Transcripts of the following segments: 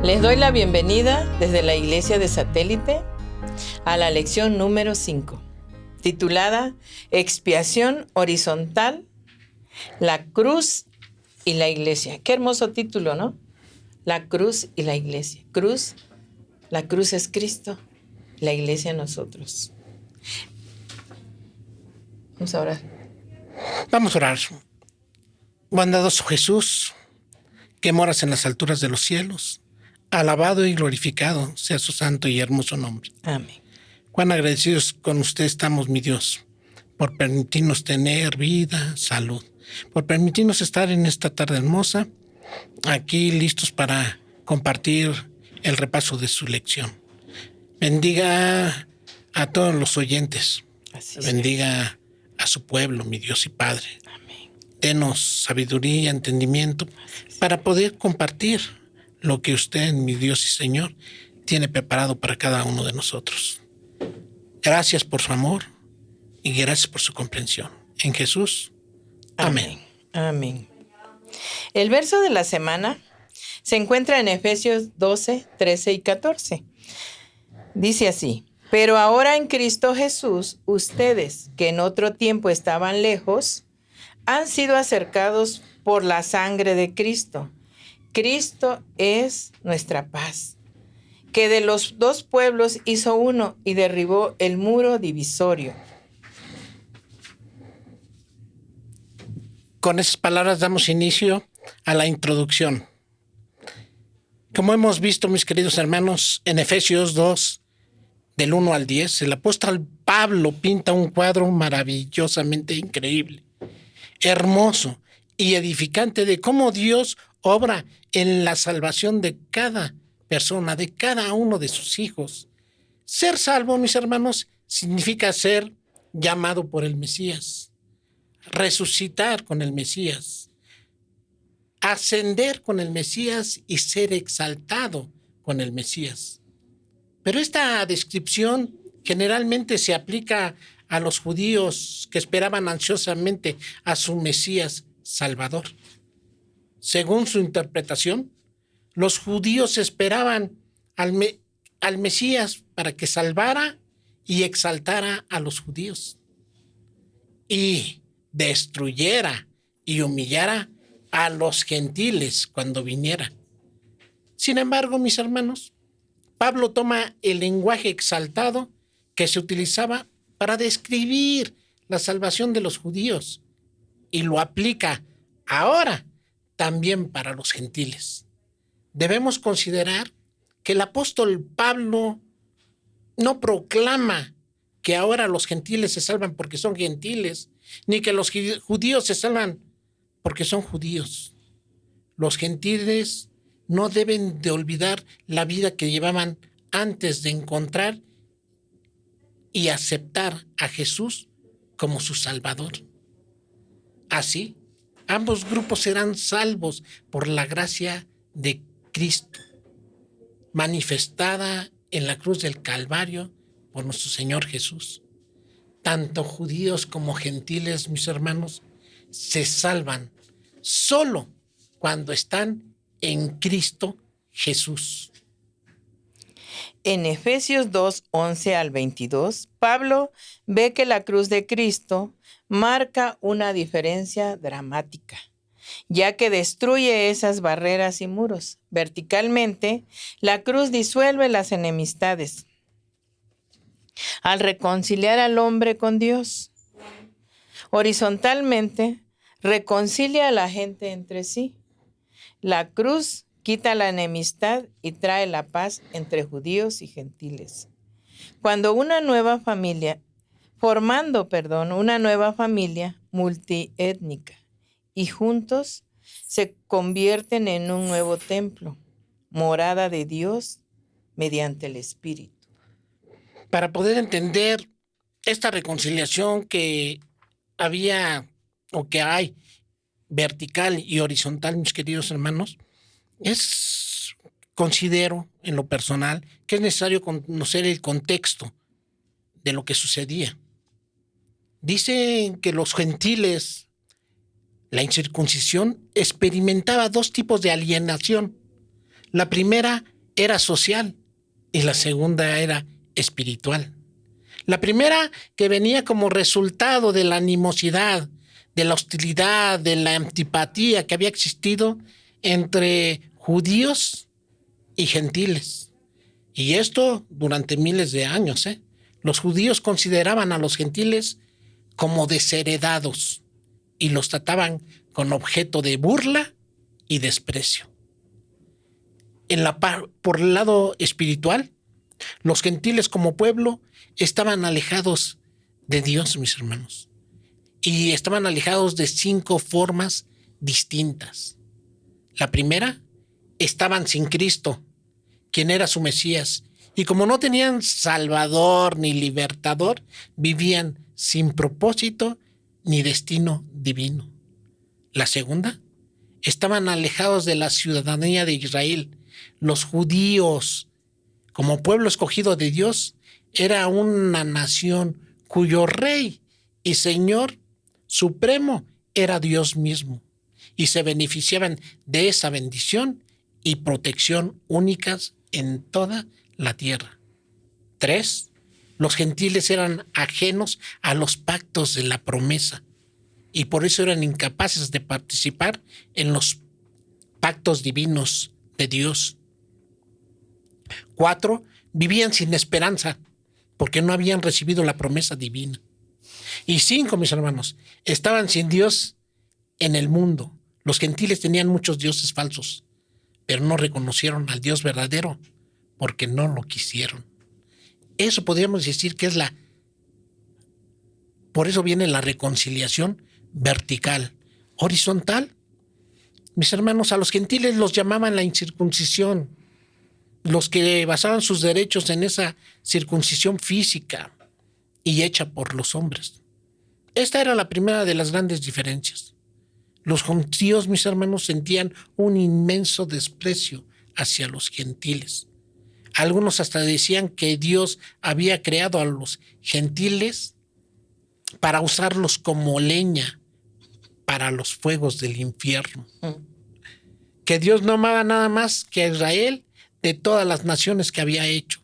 Les doy la bienvenida desde la Iglesia de Satélite a la lección número 5, titulada Expiación horizontal, la cruz y la iglesia. Qué hermoso título, ¿no? La cruz y la iglesia. La cruz es Cristo, la iglesia nosotros. Vamos a orar. Vamos a orar. Bondadoso Jesús, que moras en las alturas de los cielos, alabado y glorificado sea su santo y hermoso nombre. Amén. Cuán agradecidos con usted estamos, mi Dios, por permitirnos tener vida, salud, por permitirnos estar en esta tarde hermosa, aquí listos para compartir el repaso de su lección. Bendiga a todos los oyentes. Así es. Bendiga a su pueblo, mi Dios y Padre. Amén. Denos sabiduría y entendimiento para poder compartir lo que usted, mi Dios y Señor, tiene preparado para cada uno de nosotros. Gracias por su amor y gracias por su comprensión. En Jesús. Amén. Amén. El verso de la semana se encuentra en Efesios 12, 13 y 14. Dice así: pero ahora en Cristo Jesús, ustedes que en otro tiempo estaban lejos, han sido acercados por la sangre de Cristo. Cristo es nuestra paz, que de los dos pueblos hizo uno y derribó el muro divisorio. Con esas palabras damos inicio a la introducción. Como hemos visto, mis queridos hermanos, en Efesios 2, del 1 al 10, el apóstol Pablo pinta un cuadro maravillosamente increíble, hermoso y edificante de cómo Dios obra en la salvación de cada persona, de cada uno de sus hijos. Ser salvo, mis hermanos, significa ser llamado por el Mesías, resucitar con el Mesías, ascender con el Mesías y ser exaltado con el Mesías. Pero esta descripción generalmente se aplica a los judíos que esperaban ansiosamente a su Mesías Salvador. Según su interpretación, los judíos esperaban al Mesías para que salvara y exaltara a los judíos y destruyera y humillara a los gentiles cuando viniera. Sin embargo, mis hermanos, Pablo toma el lenguaje exaltado que se utilizaba para describir la salvación de los judíos y lo aplica ahora también para los gentiles. Debemos considerar que el apóstol Pablo no proclama que ahora los gentiles se salvan porque son gentiles, ni que los judíos se salvan porque son judíos. Los gentiles no deben de olvidar la vida que llevaban antes de encontrar y aceptar a Jesús como su Salvador. Así, ambos grupos serán salvos por la gracia de Cristo, manifestada en la cruz del Calvario por nuestro Señor Jesús. Tanto judíos como gentiles, mis hermanos, se salvan solo cuando están en Cristo Jesús. En Efesios 2, 11 al 22, Pablo ve que la cruz de Cristo marca una diferencia dramática, ya que destruye esas barreras y muros. Verticalmente, la cruz disuelve las enemistades al reconciliar al hombre con Dios. Horizontalmente, reconcilia a la gente entre sí. La cruz quita la enemistad y trae la paz entre judíos y gentiles. Formando una nueva familia multiétnica, y juntos se convierten en un nuevo templo, morada de Dios mediante el Espíritu. Para poder entender esta reconciliación que había o que hay vertical y horizontal, mis queridos hermanos, considero en lo personal que es necesario conocer el contexto de lo que sucedía. Dicen que los gentiles, la incircuncisión, experimentaba dos tipos de alienación. La primera era social y la segunda era espiritual. La primera, que venía como resultado de la animosidad, de la hostilidad, de la antipatía que había existido entre judíos y gentiles. Y esto durante miles de años, ¿eh? Los judíos consideraban a los gentiles como desheredados y los trataban con objeto de burla y desprecio. Por el lado espiritual, los gentiles como pueblo estaban alejados de Dios, mis hermanos, y estaban alejados de 5 formas distintas. La primera, estaban sin Cristo, quien era su Mesías, y como no tenían Salvador ni Libertador, vivían sin propósito ni destino divino. La segunda, estaban alejados de la ciudadanía de Israel. Los judíos, como pueblo escogido de Dios, era una nación cuyo rey y señor supremo era Dios mismo, y se beneficiaban de esa bendición y protección únicas en toda la tierra. 3, los gentiles eran ajenos a los pactos de la promesa y por eso eran incapaces de participar en los pactos divinos de Dios. 4, vivían sin esperanza porque no habían recibido la promesa divina. Y 5, mis hermanos, estaban sin Dios en el mundo. Los gentiles tenían muchos dioses falsos, pero no reconocieron al Dios verdadero porque no lo quisieron. Eso podríamos decir que es por eso viene la reconciliación vertical. Horizontal, mis hermanos, a los gentiles los llamaban la incircuncisión, los que basaban sus derechos en esa circuncisión física y hecha por los hombres. Esta era la primera de las grandes diferencias. Los judíos, mis hermanos, sentían un inmenso desprecio hacia los gentiles. Algunos hasta decían que Dios había creado a los gentiles para usarlos como leña para los fuegos del infierno. Que Dios no amaba nada más que a Israel de todas las naciones que había hecho.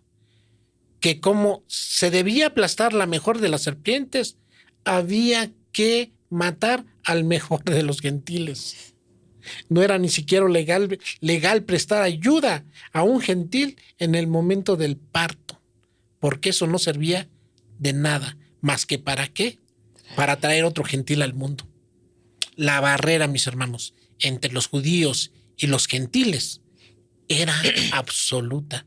Que como se debía aplastar la mejor de las serpientes, había que matar al mejor de los gentiles. No era ni siquiera legal prestar ayuda a un gentil en el momento del parto, porque eso no servía de nada, más que ¿para qué? Para traer otro gentil al mundo. La barrera, mis hermanos, entre los judíos y los gentiles era absoluta.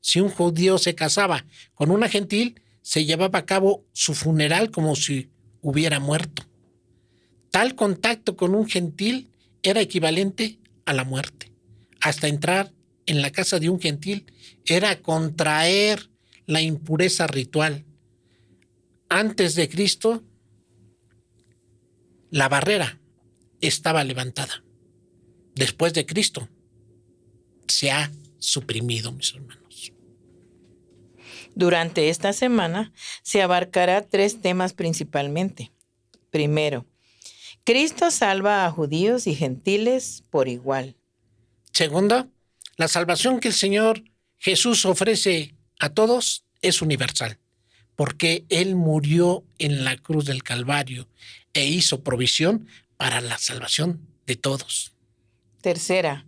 Si un judío se casaba con una gentil, se llevaba a cabo su funeral como si hubiera muerto. Tal contacto con un gentil era equivalente a la muerte. Hasta entrar en la casa de un gentil era contraer la impureza ritual. Antes de Cristo, la barrera estaba levantada. Después de Cristo, se ha suprimido, mis hermanos. Durante esta semana se abarcará 3 temas principalmente. Primero, Cristo salva a judíos y gentiles por igual. Segundo, la salvación que el Señor Jesús ofrece a todos es universal, porque Él murió en la cruz del Calvario e hizo provisión para la salvación de todos. Tercera,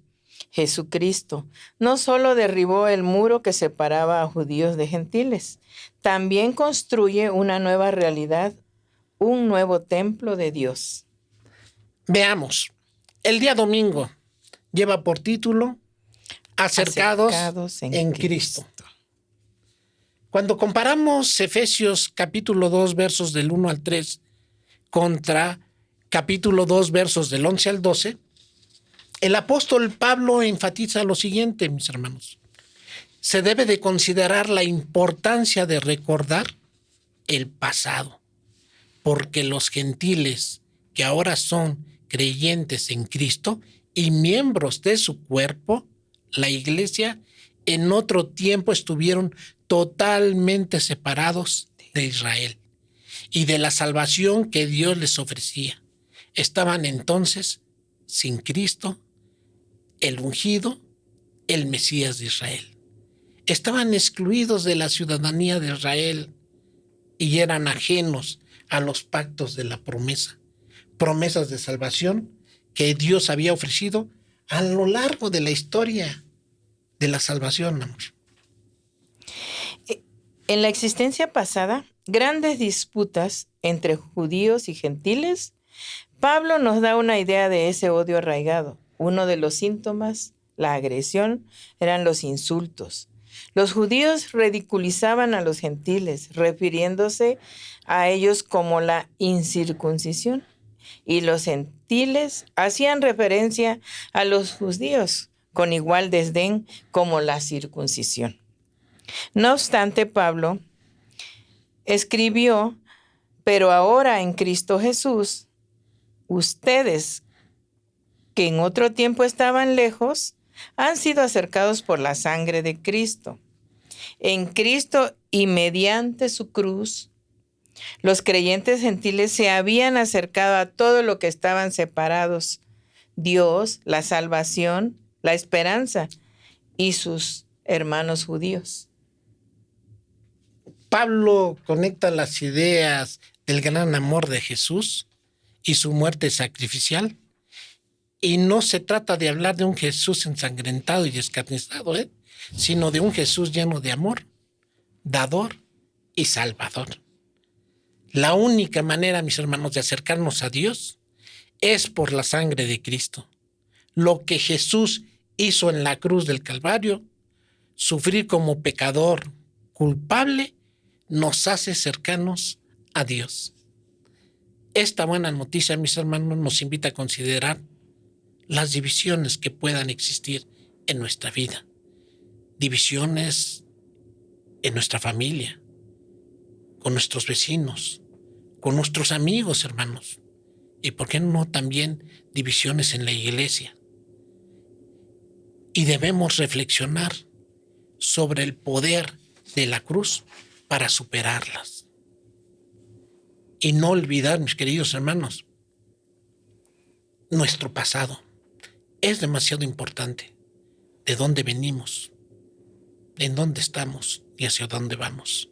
Jesucristo no solo derribó el muro que separaba a judíos de gentiles, también construye una nueva realidad, un nuevo templo de Dios. Veamos, el día domingo lleva por título Acercados en Cristo. Cuando comparamos Efesios capítulo 2 versos del 1 al 3 contra capítulo 2 versos del 11 al 12, el apóstol Pablo enfatiza lo siguiente, mis hermanos. Se debe de considerar la importancia de recordar el pasado, porque los gentiles que ahora son creyentes en Cristo y miembros de su cuerpo, la iglesia, en otro tiempo estuvieron totalmente separados de Israel y de la salvación que Dios les ofrecía. Estaban entonces sin Cristo, el ungido, el Mesías de Israel. Estaban excluidos de la ciudadanía de Israel y eran ajenos a los pactos de la promesa, promesas de salvación que Dios había ofrecido a lo largo de la historia de la salvación, amor. En la existencia pasada, grandes disputas entre judíos y gentiles, Pablo nos da una idea de ese odio arraigado. Uno de los síntomas, la agresión, eran los insultos. Los judíos ridiculizaban a los gentiles, refiriéndose a ellos como la incircuncisión, y los gentiles hacían referencia a los judíos con igual desdén como la circuncisión. No obstante, Pablo escribió: pero ahora en Cristo Jesús, ustedes que en otro tiempo estaban lejos, han sido acercados por la sangre de Cristo. En Cristo y mediante su cruz, los creyentes gentiles se habían acercado a todo lo que estaban separados: Dios, la salvación, la esperanza y sus hermanos judíos. Pablo conecta las ideas del gran amor de Jesús y su muerte sacrificial. Y no se trata de hablar de un Jesús ensangrentado y escarnizado, sino de un Jesús lleno de amor, dador y salvador. La única manera, mis hermanos, de acercarnos a Dios es por la sangre de Cristo. Lo que Jesús hizo en la cruz del Calvario, sufrir como pecador culpable, nos hace cercanos a Dios. Esta buena noticia, mis hermanos, nos invita a considerar las divisiones que puedan existir en nuestra vida. Divisiones en nuestra familia, con nuestros vecinos, con nuestros amigos, hermanos. Y por qué no también divisiones en la iglesia. Y debemos reflexionar sobre el poder de la cruz para superarlas. Y no olvidar, mis queridos hermanos, nuestro pasado. Es demasiado importante de dónde venimos, en dónde estamos y hacia dónde vamos.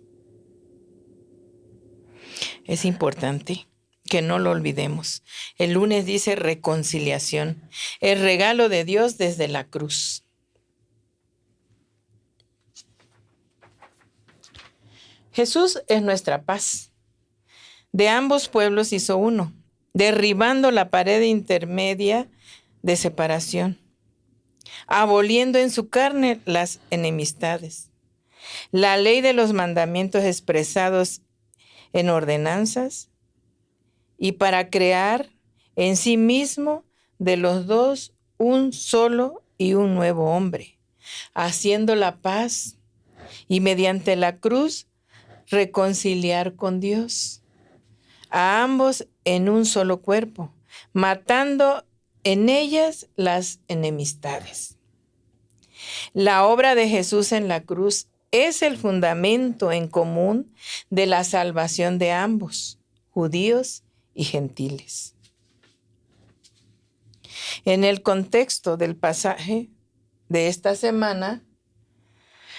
Es importante que no lo olvidemos. El lunes dice reconciliación, el regalo de Dios desde la cruz. Jesús es nuestra paz. De ambos pueblos hizo uno, derribando la pared intermedia de separación, aboliendo en su carne las enemistades. La ley de los mandamientos expresados en ordenanzas, y para crear en sí mismo de los dos un solo y un nuevo hombre, haciendo la paz y mediante la cruz reconciliar con Dios a ambos en un solo cuerpo, matando en ellas las enemistades. La obra de Jesús en la cruz es el fundamento en común de la salvación de ambos, judíos y gentiles. En el contexto del pasaje de esta semana,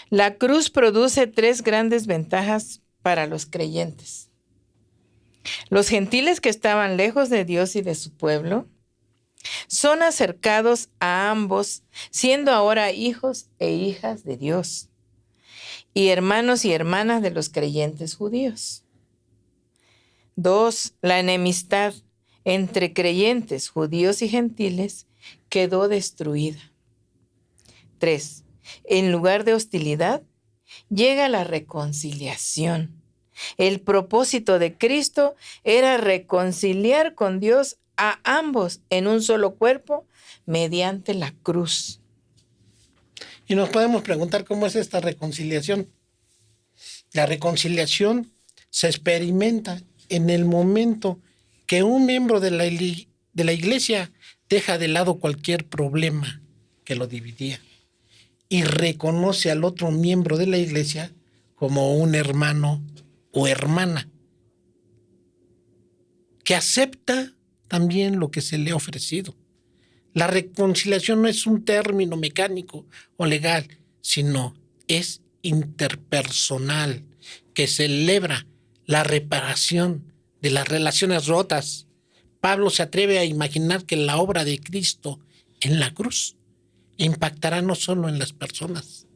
la cruz produce 3 grandes ventajas para los creyentes. Los gentiles que estaban lejos de Dios y de su pueblo son acercados a ambos, siendo ahora hijos e hijas de Dios y hermanos y hermanas de los creyentes judíos. 2. La enemistad entre creyentes judíos y gentiles quedó destruida. 3. En lugar de hostilidad, llega la reconciliación. El propósito de Cristo era reconciliar con Dios a ambos en un solo cuerpo mediante la cruz. Y nos podemos preguntar cómo es esta reconciliación. La reconciliación se experimenta en el momento que un miembro de la iglesia deja de lado cualquier problema que lo dividía y reconoce al otro miembro de la iglesia como un hermano o hermana que acepta también lo que se le ha ofrecido. La reconciliación no es un término mecánico o legal, sino es interpersonal, que celebra la reparación de las relaciones rotas. Pablo se atreve a imaginar que la obra de Cristo en la cruz impactará no solo en las personas,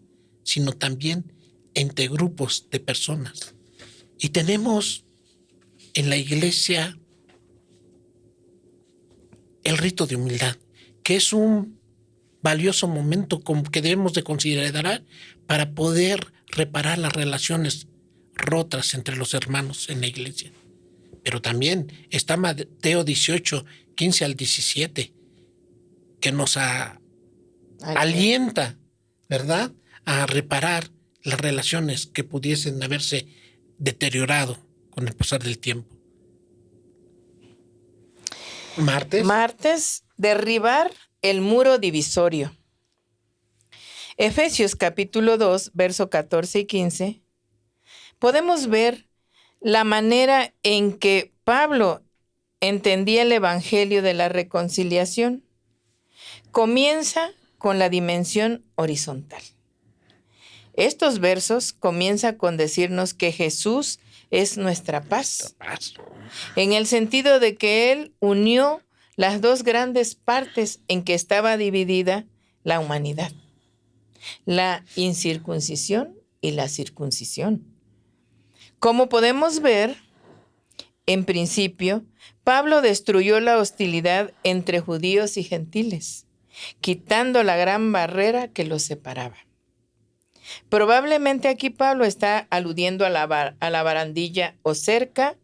sino también entre grupos de personas. Y tenemos en la iglesia el rito de humildad, que es un valioso momento que debemos de considerar para poder reparar las relaciones rotas entre los hermanos en la iglesia. Pero también está Mateo 18, 15 al 17, que nos alienta, ¿verdad?, a reparar las relaciones que pudiesen haberse deteriorado con el pasar del tiempo. Martes, derribar el muro divisorio. Efesios capítulo 2, verso 14 y 15. Podemos ver la manera en que Pablo entendía el evangelio de la reconciliación. Comienza con la dimensión horizontal. Estos versos comienzan con decirnos que Jesús es nuestra paz, en el sentido de que Él unió las dos grandes partes en que estaba dividida la humanidad, la incircuncisión y la circuncisión. Como podemos ver, en principio, Pablo destruyó la hostilidad entre judíos y gentiles, quitando la gran barrera que los separaba. Probablemente aquí Pablo está aludiendo a la barandilla o cerca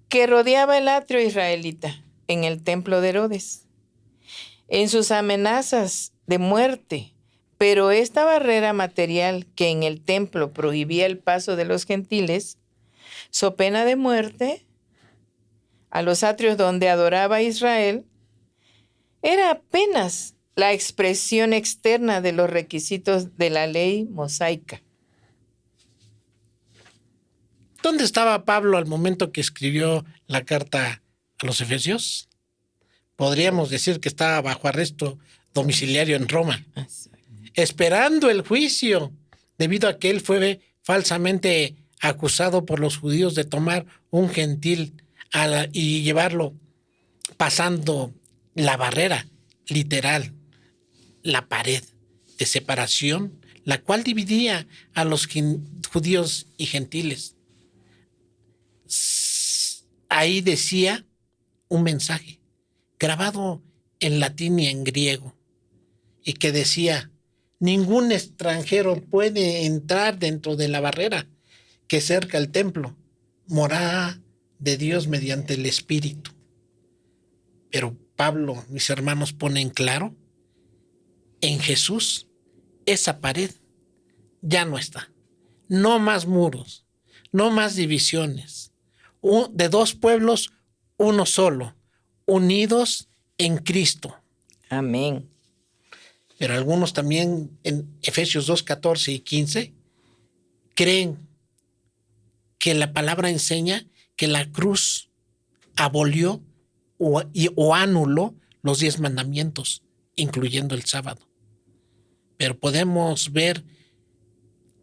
que rodeaba el atrio israelita en el templo de Herodes, en sus amenazas de muerte. Pero esta barrera material que en el templo prohibía el paso de los gentiles, so pena de muerte, a los atrios donde adoraba Israel, era apenas la expresión externa de los requisitos de la ley mosaica. ¿Dónde estaba Pablo al momento que escribió la carta a los Efesios? Podríamos decir que estaba bajo arresto domiciliario en Roma, esperando el juicio, debido a que él fue falsamente acusado por los judíos de tomar un gentil y llevarlo pasando la barrera literal, la pared de separación, la cual dividía a los judíos y gentiles. Ahí decía un mensaje grabado en latín y en griego, y que decía: ningún extranjero puede entrar dentro de la barrera que cerca el templo, morada de Dios mediante el Espíritu. Pero Pablo, mis hermanos, pone en claro: en Jesús esa pared ya no está. No más muros, no más divisiones. De dos pueblos, uno solo, unidos en Cristo. Amén. Pero algunos también en Efesios 2, 14 y 15 creen que la palabra enseña que la cruz abolió o anuló los 10 mandamientos, incluyendo el sábado. Pero podemos ver,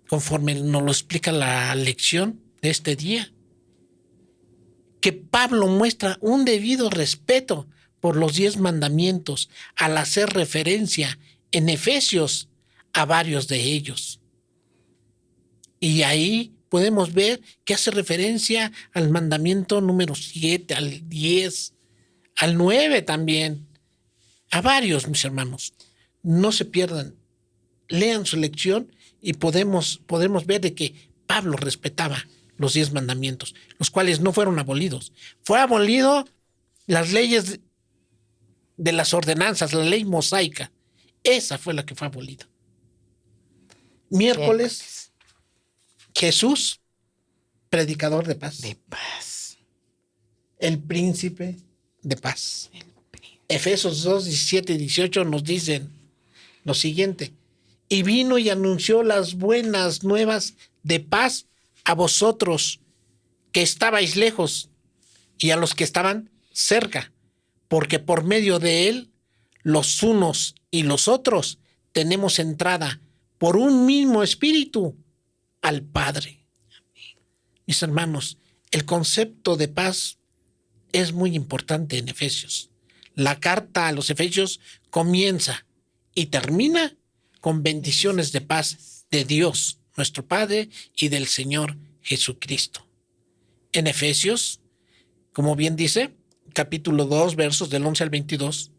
conforme nos lo explica la lección de este día, que Pablo muestra un debido respeto por los 10 mandamientos al hacer referencia en Efesios a varios de ellos. Y ahí podemos ver que hace referencia al mandamiento número 7, al 10, al 9 también, a varios, mis hermanos. No se pierdan, lean su lección y podemos ver de que Pablo respetaba los 10 mandamientos, los cuales no fueron abolidos. Fue abolido las leyes de las ordenanzas, la ley mosaica. Esa fue la que fue abolida. Miércoles, Jesús, predicador de paz. De paz. El príncipe de paz. Efesios 2, 17 y 18 nos dicen lo siguiente: y vino y anunció las buenas nuevas de paz a vosotros que estabais lejos y a los que estaban cerca, porque por medio de él los unos y los otros tenemos entrada por un mismo espíritu al Padre. Mis hermanos, el concepto de paz es muy importante en Efesios. La carta a los Efesios comienza y termina con bendiciones de paz de Dios, nuestro Padre, y del Señor Jesucristo. En Efesios, como bien dice, capítulo 2, versos del 11 al 22,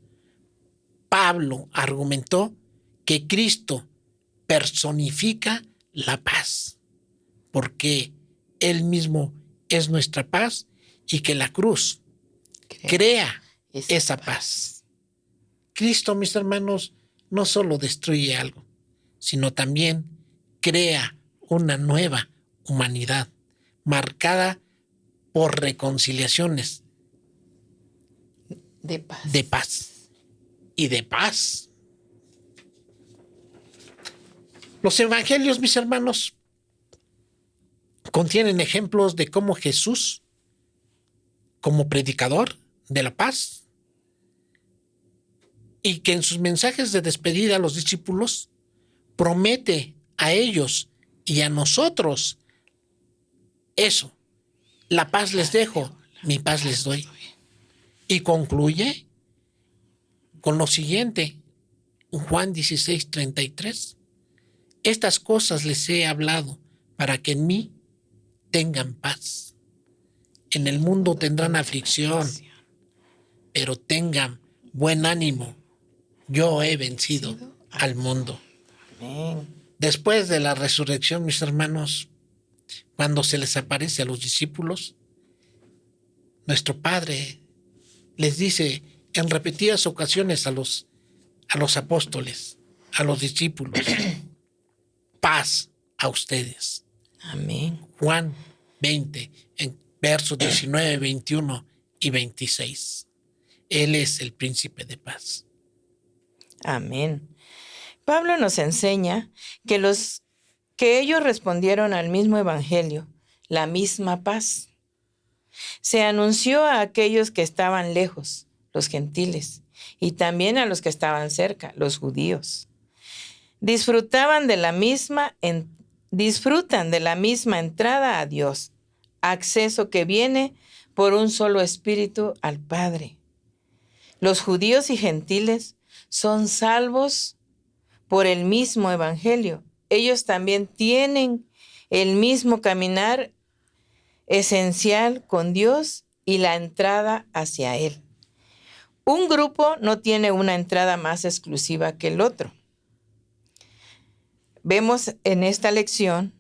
Pablo argumentó que Cristo personifica la paz, porque Él mismo es nuestra paz y que la cruz crea esa paz. Cristo, mis hermanos, no solo destruye algo, sino también crea una nueva humanidad marcada por reconciliaciones de paz. De paz y de paz. Los evangelios, mis hermanos, contienen ejemplos de cómo Jesús, como predicador de la paz, y que en sus mensajes de despedida a los discípulos promete a ellos y a nosotros eso: la paz les dejo, mi paz les doy. Y concluye con lo siguiente, Juan 16:33. Estas cosas les he hablado para que en mí tengan paz. En el mundo tendrán aflicción, pero tengan buen ánimo. Yo he vencido al mundo. Amén. Después de la resurrección, mis hermanos, cuando se les aparece a los discípulos, nuestro Padre les dice en repetidas ocasiones a los apóstoles, a los discípulos: paz a ustedes. Amén. Juan 20, en versos 19, 21 y 26. Él es el príncipe de paz. Amén. Pablo nos enseña que ellos respondieron al mismo evangelio, la misma paz. Se anunció a aquellos que estaban lejos, los gentiles, y también a los que estaban cerca, los judíos. Disfrutan de la misma entrada a Dios, acceso que viene por un solo espíritu al Padre. Los judíos y gentiles son salvos por el mismo evangelio. Ellos también tienen el mismo caminar esencial con Dios y la entrada hacia Él. Un grupo no tiene una entrada más exclusiva que el otro. Vemos en esta lección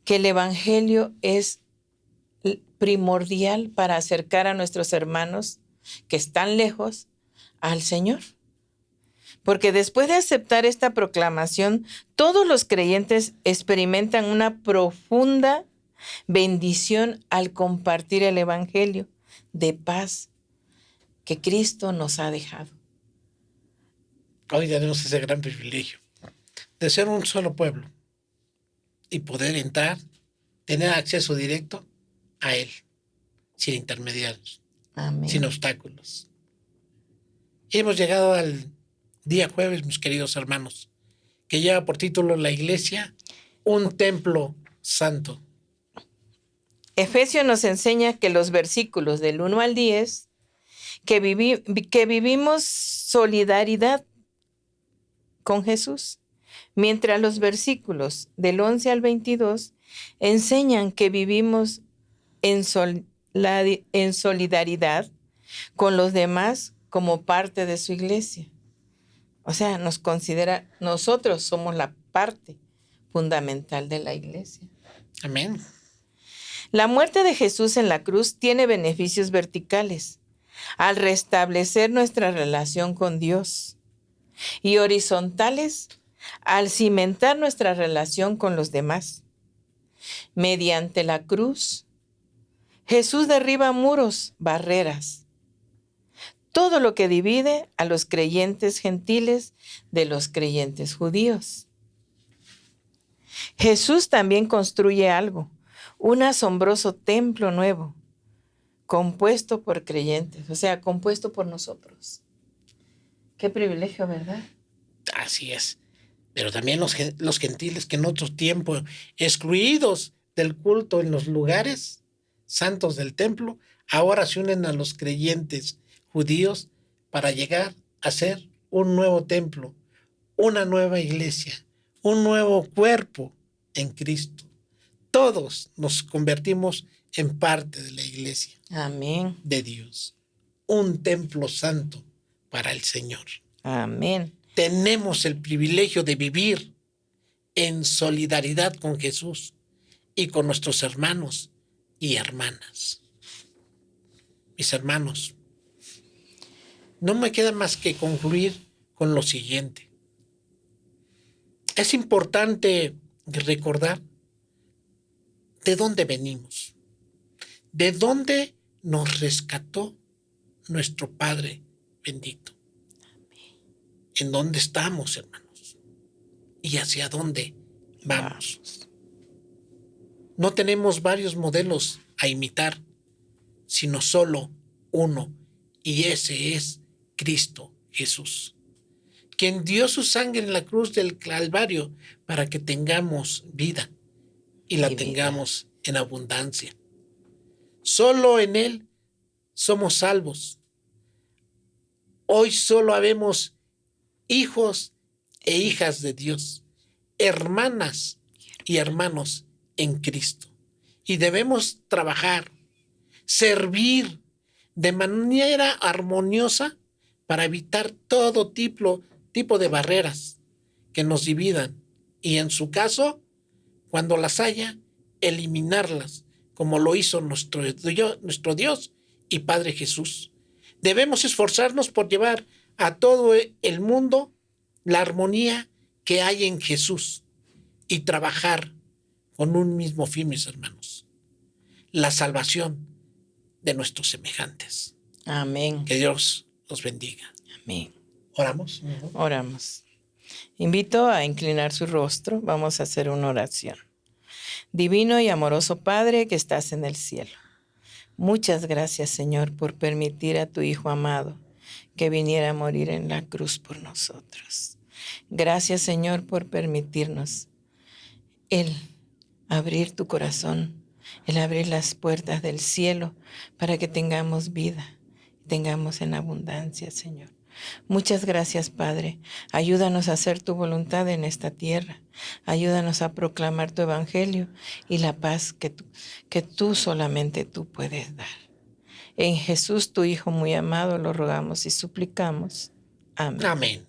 que el evangelio es primordial para acercar a nuestros hermanos que están lejos al Señor. Porque después de aceptar esta proclamación, todos los creyentes experimentan una profunda bendición al compartir el evangelio de paz que Cristo nos ha dejado. Hoy tenemos ese gran privilegio de ser un solo pueblo y poder entrar, tener acceso directo a Él, sin intermediarios, Amén. sin obstáculos. Y hemos llegado al día jueves, mis queridos hermanos, que lleva por título La Iglesia, un templo santo. Efesios nos enseña que los versículos del 1 al 10, que vivimos solidaridad con Jesús, mientras los versículos del 11 al 22 enseñan que vivimos en solidaridad con los demás como parte de su iglesia. O sea, nosotros somos la parte fundamental de la iglesia. Amén. La muerte de Jesús en la cruz tiene beneficios verticales al restablecer nuestra relación con Dios y horizontales al cimentar nuestra relación con los demás. Mediante la cruz, Jesús derriba muros, barreras, todo lo que divide a los creyentes gentiles de los creyentes judíos. Jesús también construye algo, un asombroso templo nuevo, compuesto por creyentes, o sea, compuesto por nosotros. Qué privilegio, ¿verdad? Así es. Pero también los gentiles que en otro tiempo, excluidos del culto en los lugares santos del templo, ahora se unen a los creyentes judíos para llegar a ser un nuevo templo, una nueva iglesia, un nuevo cuerpo en Cristo. Todos nos convertimos en parte de la iglesia Amén. de Dios, un templo santo para el Señor. Amén. Tenemos el privilegio de vivir en solidaridad con Jesús y con nuestros hermanos y hermanas. Mis hermanos, no me queda más que concluir con lo siguiente. Es importante recordar de dónde venimos, de dónde nos rescató nuestro Padre bendito, en dónde estamos, hermanos, y hacia dónde vamos. No tenemos varios modelos a imitar, sino solo uno, y ese es Cristo Jesús, quien dio su sangre en la cruz del Calvario para que tengamos vida y la tengamos en abundancia. Solo en Él somos salvos. Hoy solo habemos hijos e hijas de Dios, hermanas y hermanos en Cristo. Y debemos trabajar, servir de manera armoniosa para evitar todo tipo de barreras que nos dividan y, en su caso, cuando las haya, eliminarlas, como lo hizo nuestro Dios y Padre Jesús. Debemos esforzarnos por llevar a todo el mundo la armonía que hay en Jesús y trabajar con un mismo fin, mis hermanos: la salvación de nuestros semejantes. Amén. Que Dios los bendiga. Amén. ¿Oramos? Oramos. Invito a inclinar su rostro. Vamos a hacer una oración. Divino y amoroso Padre que estás en el cielo, muchas gracias, Señor, por permitir a tu Hijo amado que viniera a morir en la cruz por nosotros. Gracias, Señor, por permitirnos el abrir tu corazón, el abrir las puertas del cielo para que tengamos vida, tengamos en abundancia, Señor. Muchas gracias, Padre. Ayúdanos a hacer tu voluntad en esta tierra. Ayúdanos a proclamar tu evangelio y la paz que tú solamente tú puedes dar. En Jesús, tu Hijo muy amado, lo rogamos y suplicamos. Amén. Amén.